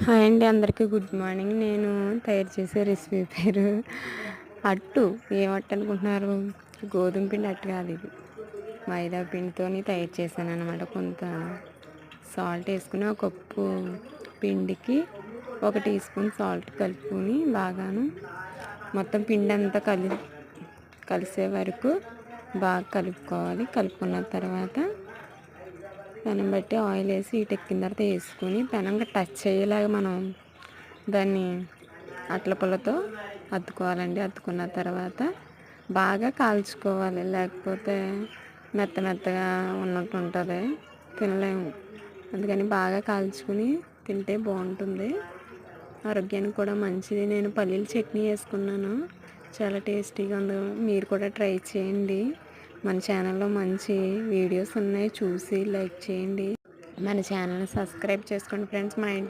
Hi అండి, అందరికీ good morning. నేను తయారు చేసే రెసిపీ పేరు అట్టు. ఏం అట్టు అనుకుంటున్నారు? గోధుమ పిండి అట్టు కాదు, ఇది మైదా పిండితో తయారు చేశాను అనమాట. కొంత సాల్ట్ వేసుకుని ఒక కప్పు పిండికి 1 టీ స్పూన్ సాల్ట్ కలుపుకొని బాగాను మొత్తం పిండి అంతా కలిసే వరకు బాగా కలుపుకోవాలి. కలుపుకున్న తర్వాత పెనం బట్టి ఆయిల్ వేసి హీట్ ఎక్కిన తర్వాత వేసుకొని పెనంగా టచ్ అయ్యేలాగా మనం దాన్ని అట్ల పుల్లతో అద్దుకోవాలండి. అద్దుకున్న తర్వాత బాగా కాల్చుకోవాలి, లేకపోతే మెత్తగా ఉన్నట్టు ఉంటుంది, తినలేము. అందుకని బాగా కాల్చుకుని తింటే బాగుంటుంది, ఆరోగ్యానికి కూడా మంచిది. నేను పల్లీల చట్నీ వేసుకున్నాను, చాలా టేస్టీగా ఉంది. మీరు కూడా ట్రై చేయండి. మన ఛానల్లో మంచి వీడియోస్ ఉన్నాయి, చూసి లైక్ చేయండి. మన ఛానల్ని సబ్స్క్రైబ్ చేసుకోండి ఫ్రెండ్స్. మా ఇంటి